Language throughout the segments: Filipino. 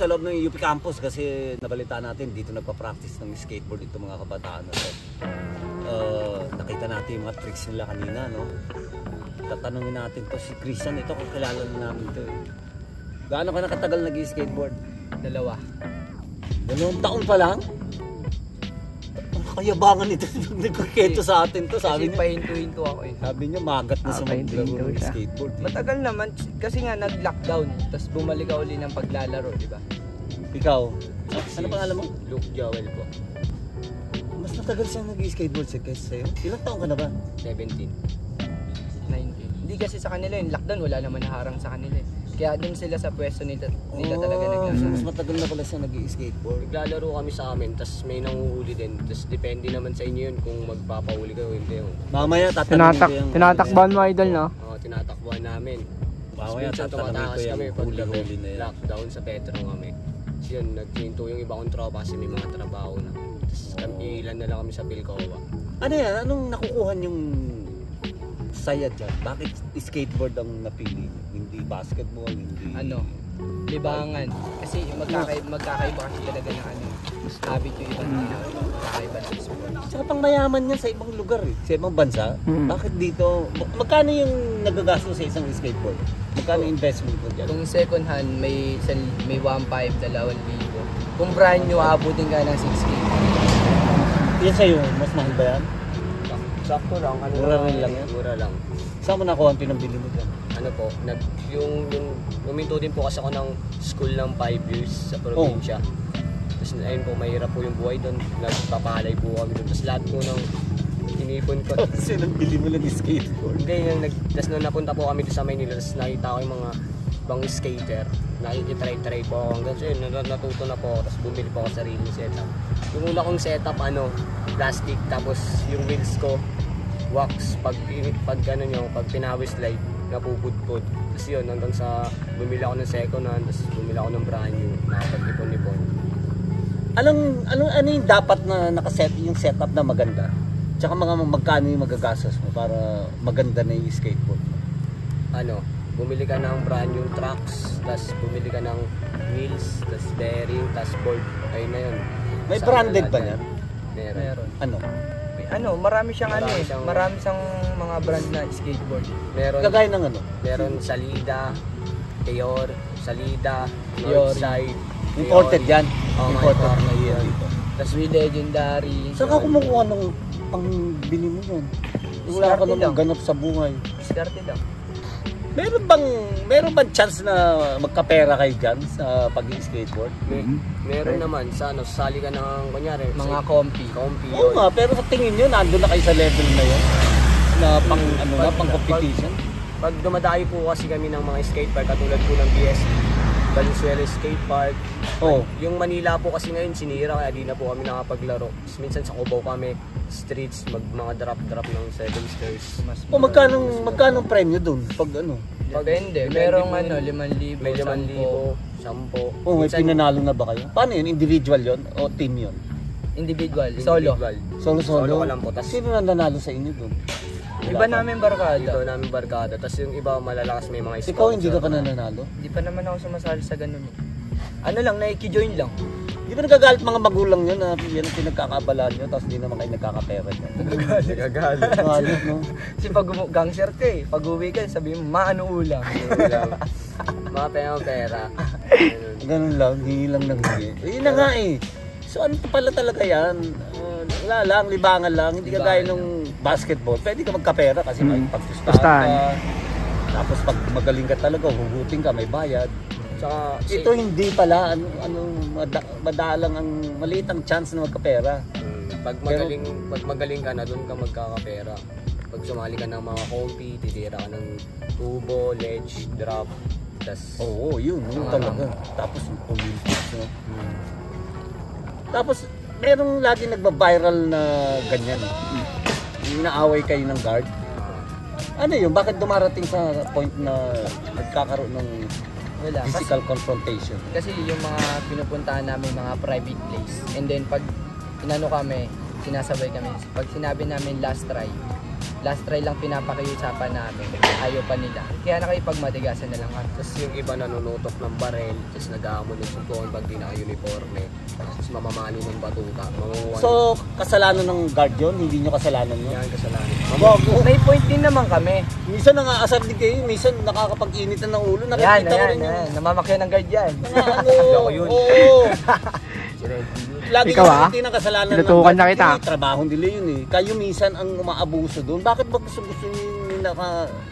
sa loob ng UP campus kasi nabalita natin dito nagpa-practice ng skateboard ito mga kabataan na to. Nakita natin yung mga tricks nila kanina, no? Tatanungin natin to si Christian, ito kung kilala na namin to. Gaano ka nakatagal nag-skateboard? 2. 2 taon pa lang? Ang kayabangan nito nagkukento sa atin to, sabi niya. Kasi pahinto-hinto ako eh. Sabi niya magat na sa maglaro ng skateboard. Matagal naman kasi nga nag-lockdown, tapos bumalik ako ulit ng paglalaro, di ba? Ikaw, ano pangalan mo? Luke Joel po. Mas matagal siyang nag-skateboard kaysa sa'yo. Ilang taon ka na ba? 17. 19. Hindi kasi sa kanila yung lockdown, wala naman naharang sa kanila eh. Kaya dun sila sa pwesto nila talaga naglalaro. Mas matagal na pala siya nag-skateboard. Naglalaro kami sa amin, tapos may nanguhuli din. Tapos depende naman sa inyo yun kung magpapahuli kayo o hindi. Mamaya tatanungin ko yung... Tinatakban mo idol, no? Oo, tinatakbuhan namin. Mamaya Minsan tatanungin ko tumatakas kami yung pag huli na yan. lockdown sa Petro kami. Tapos yun, naghinto yung iba kong tropa kasi may mga trabaho na. Tapos ilan na lang kami sa Pilcoa. Ano yan? Anong nakukuha yung saya dyan? Bakit skateboard ang napili? Hindi basketball, hindi... Libangan. Kasi magkakaiba kasi talaga ng habit yung ibang tao. Magkakaiba ng sport. Tsaka pang mayaman yan sa ibang lugar eh. Sa ibang bansa. Bakit dito? Magkano yung nagagastos sa isang skateboard? Magkano investment mo dyan? Kung second hand, may 1.5, 2,000. Kung brand new, aabutin ka ng 6K. Yan sa'yo, mas mahal ba yan? Sakto lang. Mura rin lang yan? Mura lang. Saan mo nakuha ang pinambili mo dyan? Ano po, huminto din po kasi ako ng school ng 5 years sa probinsya. Tapos ayun po, mahirap po yung buhay doon. Nagpapalay po kami doon. Tapos lahat po ng inipon ko. Kasi nabili mo lang yung skateboard. Hindi, tapos nung napunta po kami doon sa Maynila, tapos nakita ko yung mga ibang skater. Nakikitry po ako hanggang so yun, natuto na po ako. Tapos bumili po ako sa sariling setup. Yung una kong setup, plastic, tapos yung wheels ko, wax. Pag pinawis light, napupudpud. Tapos yun, hanggang sa bumili ako ng second hand, tapos bumili ako ng brand new, nakapag-ipon-ipon. Ano yung dapat na nakaset yung setup na maganda? Tsaka magkano yung magagastos mo para maganda na yung skateboard mo? Bumili ka ng brand new tracks, tapos bumili ka ng wheels, tapos bearing, tapos board. Ayun na yun. May branded ba yan? Meron. Marami siyang marami siyang mga brand na skateboard. Meron. Kagaya ng ano? Meron Salida, Teor, Salida, Northside. Imported yan? Imported na yan. Tapos with Legendary. Saan ka kumukuha ng pangbili mo yan? Wala ka namang ganap sa buhay. Diskarte lang. Meron bang chance na magkapera kayo dyan sa pag-skateboard? Meron naman. Sali ka ng, kunyari, mga comfy. Oo nga, pero sa tingin nyo, nandun na kayo sa level na yun? Na pang competition? Pag dumadayo po kasi kami ng mga skate park, katulad po ng BSP, Valenzuela Skate Park. Yung Manila po kasi ngayon sinira, kaya di na po kami nakapaglaro. Minsan sa Cubao kami, streets, mga drop ng 7 stairs. Magkano premyo dun? Pag Depende. Merong 5,000, may 5,000, 10. May pinanalo na ba kayo? Paano yun? Individual yun o team yun? Individual. Solo ka lang po. Sino na nanalo sa inyo dun? Iba namin barkada. Tapos yung iba malalakas may mga sponsor. Ikaw hindi ka pa nananalo? Hindi pa naman ako sumasali sa ganun. Naki-join lang. Di ba nagagalit mga magulang nyo na yan ang pinagkakabalaan nyo tapos di naman kayo nagkakapera nyo? Nagagalit. No? Kasi pag gangster ka pag uwi ka, sabihin mo, ulam? Mga pera. Ganun lang, hindi lang nangyay. Yun na nga So ano pala talaga yan? Wala lang, libangan lang. Hindi ka gaya nung basketball. Pwede ka magkapera kasi may pagpustahan ka. Tapos pag magaling ka talaga, hugutin ka, may bayad. Saka, ito hindi pala, madalang ang maliit ang chance na magkapera. Pag magaling ka na, doon ka magkakapera. Pag sumali ka ng mga comfy, titira ka ng tubo, ledge, drop. Yun talaga. Tapos Olympics, no? Tapos merong lagi nagba-viral na ganyan. Inaaway kayo ng guard. Ano yun? Bakit dumarating sa point na nagkakaroon ng physical confrontation? Kasi yung mga pinupuntahan namin mga private place. And then pag kami, sinasabay kami. Pag sinabi namin last try lang pinapakiusapan namin. Ayaw pa nila. Kaya nakipagmatigasan na lang kami. Tapos yung iba nanunutok ng barel, tapos nag-aamon ng sutuan pag di naka-uniforme. Tapos mamamali ng batuta. So, kasalanan ng guard yun? Hindi nyo kasalanan yun? yan kasalanan. May point din naman kami. Minsan nangaasar din kayo, minsan nakakapag-init ng ulo. Yan, Nakikita ko rin yan. Namamakyan ng guard yan. Ano, Ako yun. oo. Si Reggie yun. Lagi Ikaw, yung hindi ng kasalanan Tinutukan na kita. Hindi, trabaho nila yun eh. Kayo minsan ang umaabuso doon. Bakit ba gusto nyo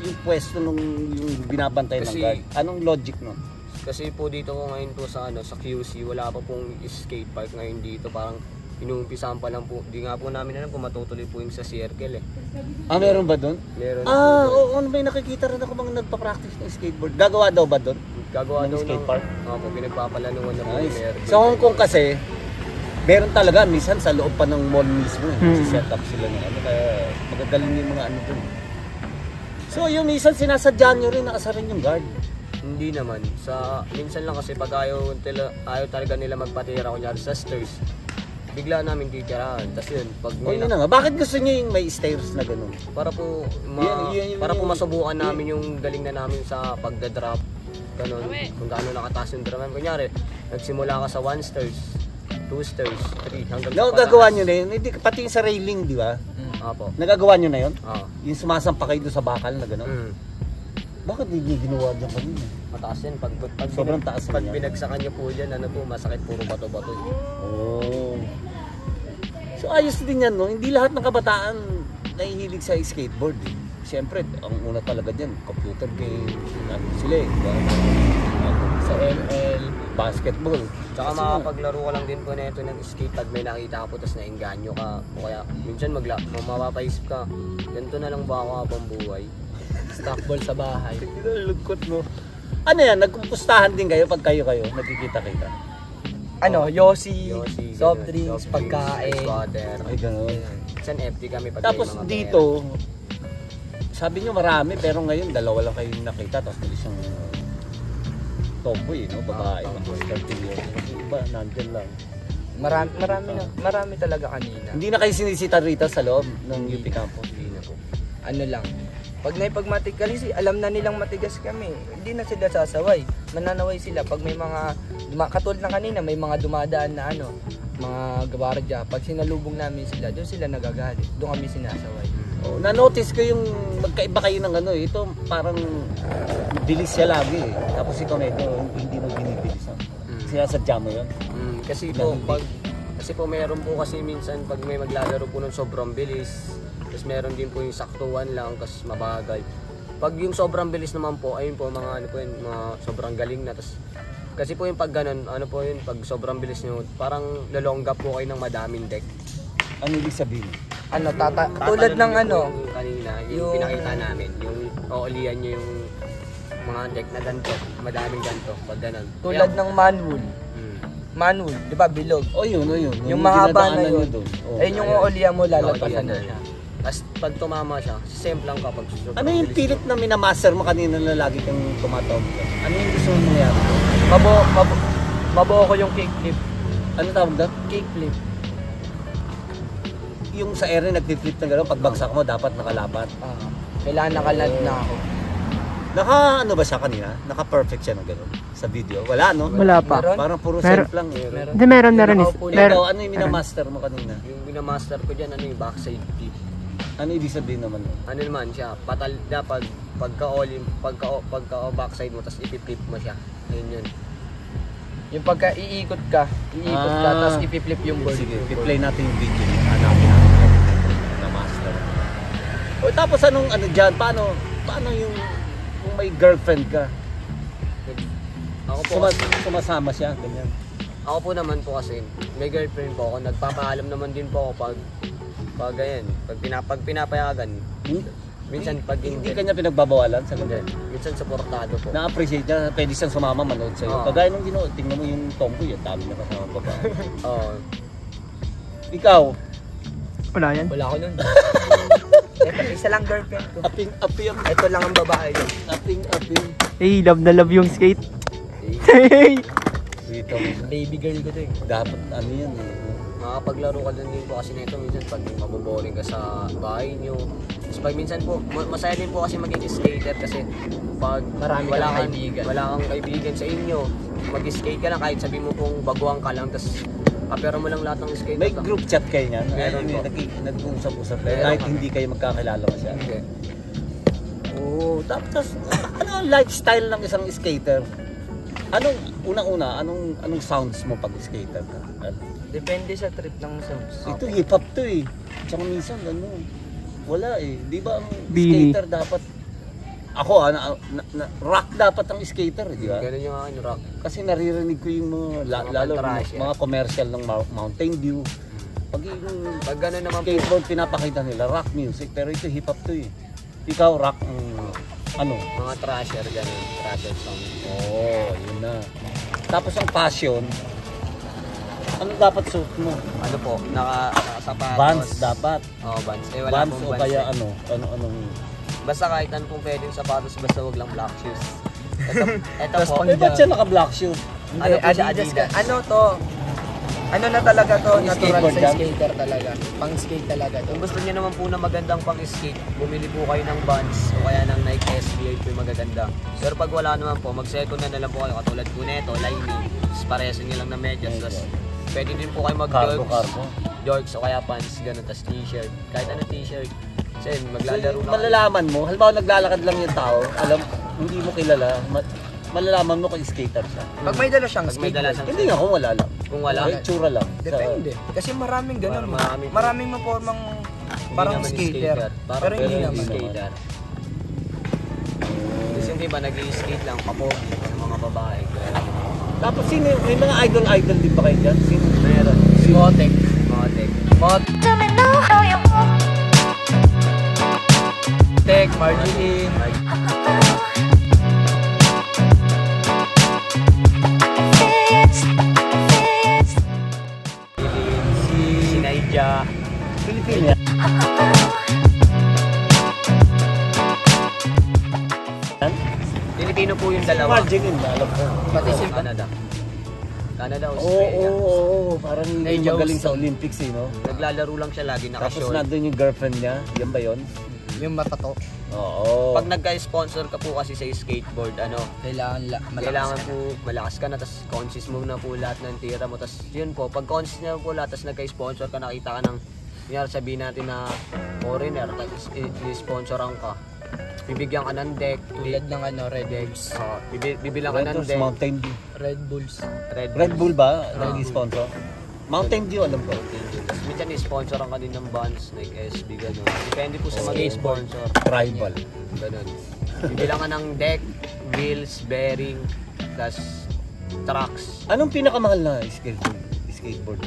yung pwesto nung yung binabantay ng Kasi- guard? Anong logic nun? Kasi po dito ko ngayon po sa sa QC, wala pa pong skate park ngayon dito. Parang inuumpisahan pa lang po. Di nga po namin alam kung matutuloy po yung sa circle eh. Ah, meron ba doon? Meron Ah, po. oo, may nakikita rin ako mga nagpa-practice ng skateboard. Gagawa daw ba doon? Gagawa Ng daw skate park? Opo, pinagpapalanuan na po. Nice. Meron. Sa Hong Kong kasi, meron talaga, minsan sa loob pa ng mall mismo. Set up sila ng ano, kaya magagaling yung mga ano doon. So yung minsan sinasadya nyo rin, nakasarin yung guard. Hindi naman. Minsan lang kasi pag ayaw talaga nila magpatira kunyari sa stairs, bigla namin titirahan. Tapos yun, pag O yun na nga, bakit gusto nyo yung may stairs na gano'n? para po para po masubukan namin yung galing na namin sa pagda-drop. Ganun, kung gaano nakataas yung drop. Kunyari, nagsimula ka sa 1 stairs, 2 stairs, 3, hanggang No, sa gagawa pataas. nyo na yun, hindi, pati yung sa railing, di ba? Apo. Nagagawa nyo na yun? Ah. Yung sumasampa kayo doon sa bakal na gano'n? Mm. Bakit hindi ginawa dyan kanina? Mataas yan. Pag Sobrang taas pag na yan. binagsakan niyo po dyan, ano po, masakit puro bato-bato. Oh. So ayos din yan, no? Hindi lahat ng kabataan nahihilig sa skateboard. Eh. Siyempre, ang una talaga dyan, computer games, ano sila eh. Diba? Sa ML, basketball. Tsaka Kasi makapaglaro ka lang din po na ito ng skate pag may nakita ka po tapos nainganyo ka. O kaya minsan mapapaisip ka, ganito na lang ba ako habang buhay? Stockball sa bahay. lungkot mo. Ano yan, nagpupustahan din kayo pag kayo nagkikita-kita? Ano, Yossi, Yossi, soft ganun. drinks, Soft pagkain. ice water. Ay, gano'n. Minsan FD kami pag Tapos may mga dito, sabi nyo marami, pero ngayon dalawa lang kayo nakita, tapos bilis yung tomboy, no? Babae, tomboy. 30 years. Yung iba, nandyan lang. Marami talaga kanina. Hindi na kayo sinisita rito sa loob ng UP campus. Hindi na po. Ano lang. Pag naipagmatigas, alam na nilang matigas kami. Hindi na sila sasaway. Mananaway sila pag may mga katulad ng kanina, may mga dumadaan na ano, mga gwardiya. Pag sinalubong namin sila, doon sila nagagalit. Doon kami sinasaway. Oh, na-notice ko yung magkaiba kayo ng ano, ito parang bilis siya lagi eh. Tapos ikaw medyo hindi mo binibilis. Sinasadya mo yun? Kasi po meron po kasi minsan pag may maglalaro po ng sobrang bilis, tapos meron din po yung saktuhan lang kasi mabagal. Pag yung sobrang bilis naman po, ayun po mga ano po yun, mga sobrang galing na. Tapos kasi po yung pag ganun, ano po yun, pag sobrang bilis nyo, parang lalongga po kayo ng madaming deck. Ano ibig sabihin? Ano, tulad ng niyo ano, po yung kanina, yung pinakita namin, yung uulian nyo yung mga deck na ganito, madaming ganito, pag ganun. tulad ng manwood. Manwood, di ba, bilog. Oh yun, oh yun. Yung mahaba na dinadaanan yun. nyo doon. Oh. Ayun yung uulian mo, lalagpasan Uulian na na. siya. Tapos pag tumama siya, same lang kapag sobrang Ano yung bilis pilit na minamaster mo kanina na lagi kang tumatawag ka? Ano yung gusto mo mangyari? Mabuo ko yung kickflip. Ano tawag doon? Kickflip. Yung sa ere nag-flip na gano'n, pagbagsak mo dapat nakalapat. Kailangan nakaland na ako. Ano ba siya kanina? Naka-perfect siya na gano'n sa video? Wala, no? Wala pa. Meron? Parang puro Meron. self lang. Eh. Meron. Hindi, meron is. Nakaupo na. Ikaw, ano yung minamaster mo kanina? Yung binamaster ko dyan, ano yung backside flip. Ano ibig sabihin naman? Ano naman siya, dapat pagka backside mo, tapos ipipip mo siya. Ayun yun. Yung pagka iikot ka, tapos ipiflip yung board. Sige, i-play natin yung video. Hanapin natin na master. O tapos ano dyan? Paano yung kung may girlfriend ka? Ako po, Sumasama siya, ganyan. ako po naman po kasi, may girlfriend po ako, nagpapaalam naman din po ako pag ganyan, pag pinapayagan. Minsan pag Hindi kanya pinagbabawalan sa ganyan. minsan suportado po. Na-appreciate niya, pwede siyang sumama manood sa'yo. Oo. Kagaya nung ginood, tingnan mo yung tomboy, ang dami na kasama babae. Oo. Ikaw, Wala yan. Wala ko nun. Isa lang girlfriend ko. aping, Ito lang ang babae yun. aping. Hey, love na love yung skate. Sweet ako. Baby girl ko to eh. Dapat ano yan eh. Makakapaglaro ka din po kasi nito minsan pag maboboring ka sa bahay nyo. Tapos pag minsan po, masaya din po kasi maging skater kasi pag Marami kang kaibigan. wala kang kaibigan sa inyo, mag-skate ka lang kahit sabi mo pong baguhan ka lang, tapos apera mo lang lahat ng skate. May group chat kayo niyan? Meron po. Nag-uusap-usap kayo Meron kahit pa. hindi kayo magkakilala masyado. Okay. Oo, tapos ano ang lifestyle ng isang skater? Anong unang-una, anong sounds mo pag skater ka? Depende sa trip ng sounds. Ito hip hop to eh. Tsaka minsan ano, wala eh. Di ba ang Bini. skater dapat ako rock dapat ang skater, di ba? Ganun yung akin, rock. Kasi naririnig ko yung mga Mga lalo pantrash, mga commercial ng Mountain Dew. Pag yung Pag gano'n naman po, skateboard pinapakita nila rock music pero ito hip hop to eh. Ikaw rock ano? mga trasher, gano'n, trasher song. Oh, yun na. Tapos ang passion, ano dapat suit mo? Ano po, nakasapatos. Vans dapat. Oo, Vans. Eh, wala Vans pong o Vans kaya eh. anong Basta kahit ano pong pwedeng sapatos, basta wag lang black shoes. Ito Tapos po, eh, ba't siya naka-black shoe? ano po siya, Adidas. Ano to? Ano na talaga to? Pang Natural skateboard sa yan? skater talaga. Pang skate talaga to. Kung gusto niyo naman po na magandang pang skate, bumili po kayo ng Vans o kaya ng Nike SB, po yung magaganda. Pero pag wala naman po, mag-second na lang po kayo katulad po nito, Lightning. Pareso niyo lang na medyas. Tapos pwede din po kayo mag-jorts. Cargo. Jorts o kaya pants, ganun, tas t-shirt. Kahit ano t-shirt. Kasi maglalaro na kayo. Malalaman mo, halimbawa naglalakad lang yung tao, hindi mo kilala, malalaman mo kung skater siya. Pag may dala siyang Pag may dala skateboard. siyang Hindi nga kung wala lang. Kung wala, May tsura lang. Depende. Kasi maraming ganun. Maraming- Maraming mapormang hindi parang naman skater. Parang Pero hindi naman. skater. Kasi yung iba nag-i-skate lang, papogi sa mga babae. Tapos sino, may mga idol din ba kayo dyan? Sino? Meron. Si Motek. Motek. Motek, Marjeline. Si Naija. Pilipina. Pilipino po yung Si dalawa. Marjeline ba? Alam ko. Pati si Canada. Canada, Oo, Australia. parang Naija magaling sa Wilson. Olympics eh, no? Naglalaro lang siya lagi, Tapos naka-short. nandun yung girlfriend niya, yan ba yun? Yung matato. Oo. Pag nagka-sponsor ka po kasi sa skateboard, kailangan po malakas ka na, tapos conscious mo na po lahat ng tira mo. Tapos yun po, pag conscious na po lahat, tapos nagka-sponsor ka, nakita ka ng, kunyari sabihin natin na foreigner, tapos i-sponsoran ka. Bibigyan ka ng deck, Tulad ng Red Bulls. bibilang ka ng Rentos, deck. Mountain Dew. Red Bulls. Red Bull ba? Nag-sponsor? Mountain Dew, alam ko. Tapos minsan i-sponsoran ka din ng bands, like SB, gano'n. Depende po sa mag-sponsor. Tribal. Ganun. Bibilang ka ng deck, wheels, bearing, plus trucks. Anong pinakamahal na skateboard?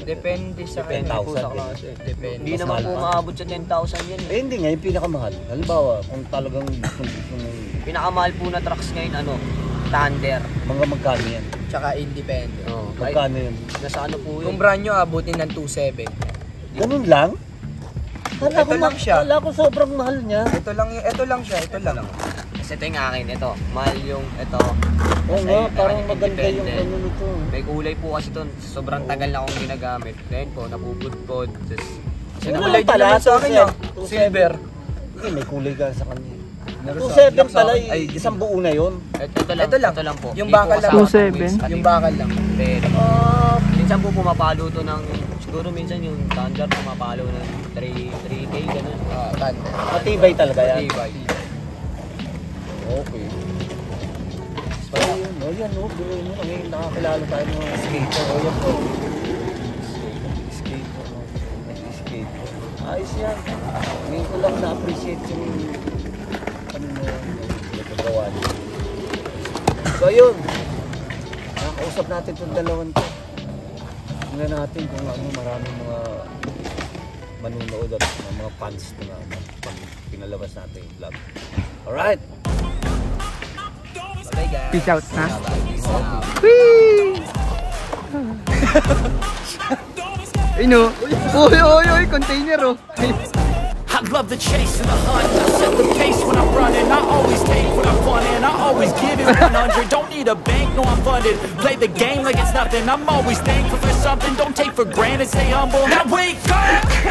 Depende sa Depende po sa 10,000 din. klase. Depende. Hindi Mas naman mahal po pa. maabot sa 10,000 yan. Eh hindi nga, yung pinakamahal. Halimbawa, kung talagang gusto mo, Pinakamahal po na trucks ngayon, Thunder. mga magkano yan? Tsaka independent. Oh, Magkano yun? nasa ano po Kung yun? brand nyo, abutin ng 2.7. Ganun lang? Ito lang siya. Kala ko sobrang mahal niya. Ito lang siya. Kasi ito yung akin, ito. Mahal yung ito. Oo Kasi nga, ito, parang maganda yung independent. ano nito. May kulay po kasi ito. Sobrang tagal na akong ginagamit. Ngayon po, napupudpod. Tapos, Ano Kulay lang pala, din naman sa akin, 2.7. Silver. Hindi, may kulay ka sa kanya. Meron 2.7 sa pala, akin. Ay, isang buo na yun. ito lang. Ito lang. po. Yung Hindi po bakal lang. kasama 2.7? ng wheels kanina. Yung bakal lang. Pero, minsan po pumapalo to ng, siguro minsan yung Thunder pumapalo ng 3K, ganun. Thunder. Matibay talaga yan. Matibay. Okay. So, yun, oh, yan, oh, biro mo, may nakakilala tayo ng mga skater. Oh, yan po. Skater, oh. Nag-skater. Ayos yan. Ngayon ko lang na-appreciate yung ano mo, nagkagawa niya. So, yun. Nakakausap natin itong dalawang to. Tingnan natin kung ano, maraming mga manunood at mga fans na pag pinalabas natin yung vlog. Alright! Okay guys. Peace out, ha? Bye-bye. Whee! Ay no. Uy, container oh. I love the chase and the hunt. I set the pace when I'm running. I always take what I want and I always give it 100. Don't need a bank, no I'm funded. Play the game like it's nothing. I'm always thankful for something. Don't take for granted, stay humble. Now wake up!